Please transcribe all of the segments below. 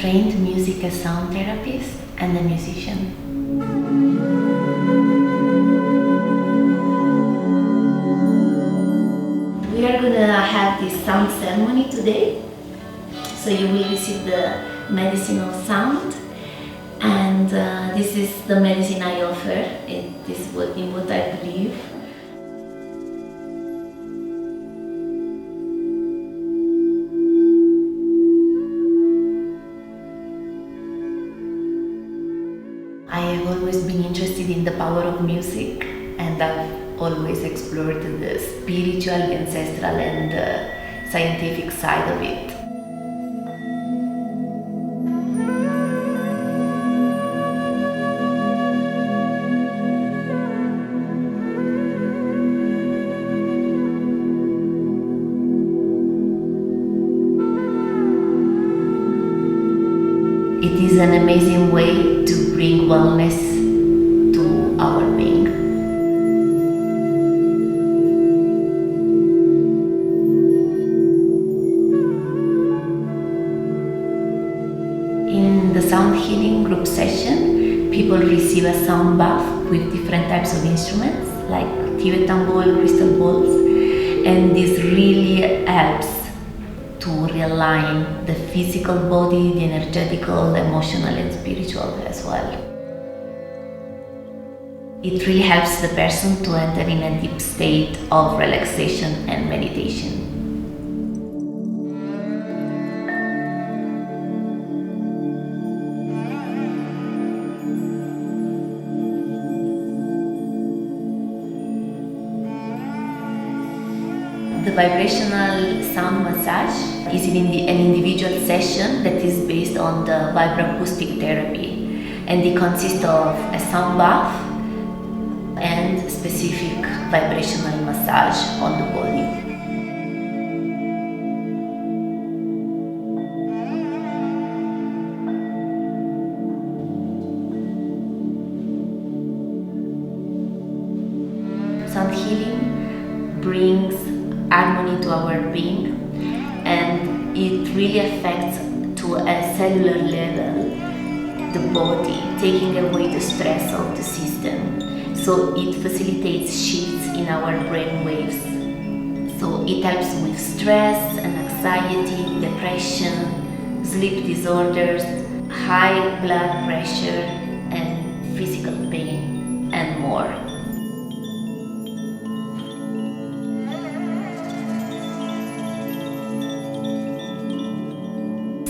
trained music sound therapist and a musician. We are gonna have this sound ceremony today. So you will receive the medicine of sound, and this is the medicine I offer. This is what I believe. I have always been interested in the power of music, and I've always explored the spiritual, ancestral, and scientific side of it. It is an amazing way to bring wellness to our being. In the sound healing group session, people receive a sound bath with different types of instruments like Tibetan bowl, crystal balls, and this really helps to realign the physical body, the energetical, emotional, and spiritual as well. It really helps the person to enter in a deep state of relaxation and meditation. The vibrational sound massage is an individual session that is based on the vibroacoustic therapy, and it consists of a sound bath and specific vibrational massage on the body. Sound healing brings harmony to our being, and it really affects to a cellular level the body, taking away the stress of the system. So it facilitates shifts in our brain waves. So it helps with stress and anxiety, depression, sleep disorders, high blood pressure, and physical pain, and more.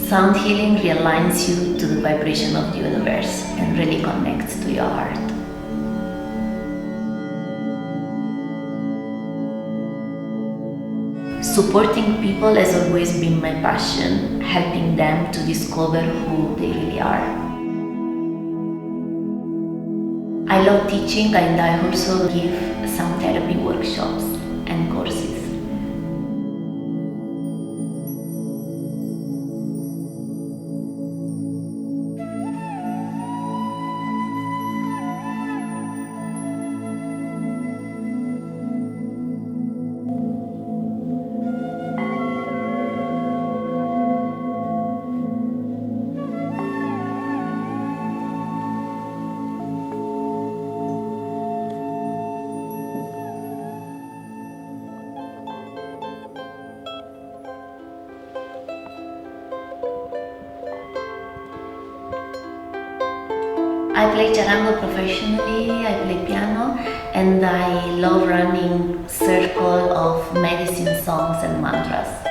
Sound healing realigns you to the vibration of the universe and really connects to your heart. Supporting people has always been my passion, helping them to discover who they really are. I love teaching, and I also give sound therapy workshops and courses. I play charango professionally, I play piano, and I love running circle of medicine songs and mantras.